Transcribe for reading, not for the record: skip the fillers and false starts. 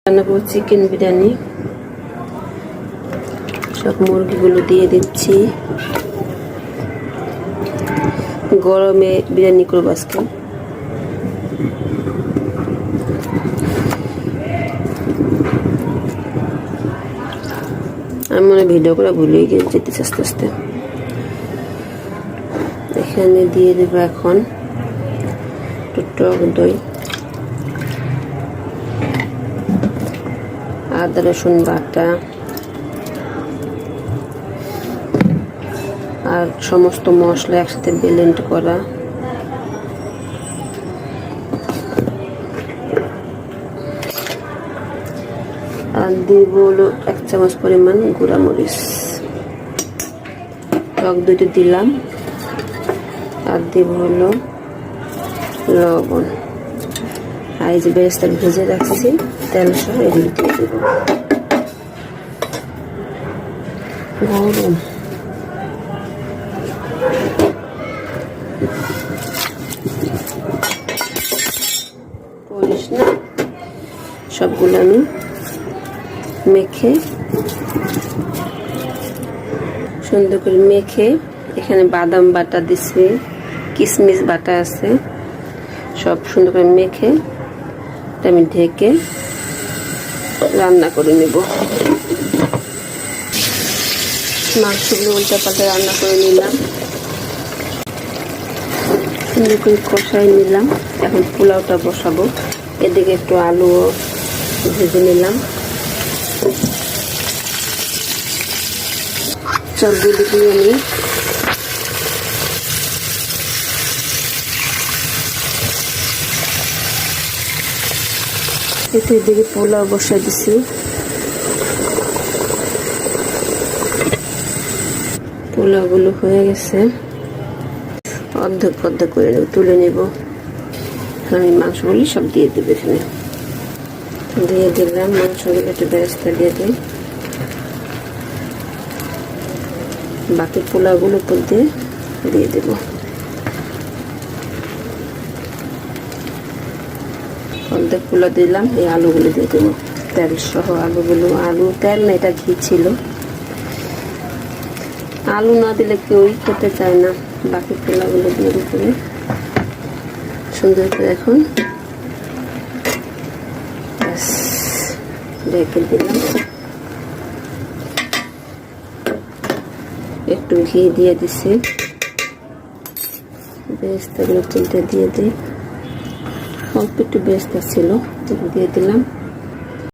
রান্না করব চিকেন বিরিয়ানি। সব মুরগিগুলো দিয়ে দিচ্ছি। গরমে বিরিয়ানি করবো আজকে। আমি মনে ভিডিও করে ভুলে গিয়ে যেতেছি আস্তে আস্তে। এখানে দিয়ে দেবো এখন টক দই, আদা রসুন বাটা আর সমস্ত মশলা একসাথে ব্লেন্ড করা। আর দিব হলো 1 চামচ পরিমাণ গুঁড়া মরিচ। টক দইটা দিলাম। আর দিব হলো লবণ। আর এই যে বেরেস্তা ভেজে রাখছি তেল সহ এগুলো দিয়ে দেব। গরম করিস না, সবগুলো আমি মেখে সুন্দর করে মেখে, এখানে বাদাম বাটা দিছি, কিশমিশ বাটা আছে, সব সুন্দর করে মেখে আমি ঢেকে রান্না করে নেব। মাংসগুলো উল্টা পাল্টা রান্না করে নিলাম, সুন্দর করে কষাই নিলাম। এখন পোলাওটা বসাবো। এদিকে একটু আলু ভেজে নিলাম। চর্বিগুলো দিয়ে নিই। এদিকে পোলাও বসা দিছি। পোলাওগুলো হয়ে গেছে, অর্ধেক অর্ধেক করে তুলে নেব। আমি মাংসগুলি সব দিয়ে দেবো। এখানে দিয়ে দিলাম মাংসগুলো, একটু বেরেস্তা দিয়ে দিই। বাকি পোলাওগুলো উপর দিয়ে দেব। অর্ধেক পোলাও দিলাম। এই আলুগুলো দিয়ে দেবো তেল সহ। আলুগুলো, আলু তেল না, এটা ঘি ছিল। আলু না দিলে কেউই খেতে চায় না। বাকি পোলাওগুলো দিয়ে দিতে সুন্দর করে এখন ঢেকে দিলাম। একটু ঘি দিয়ে দিছি। বেরেস্তাগুলো চিলতে দিয়ে দিই। অল্প একটু বেরেস্তা ছিল, দিয়ে দিলাম।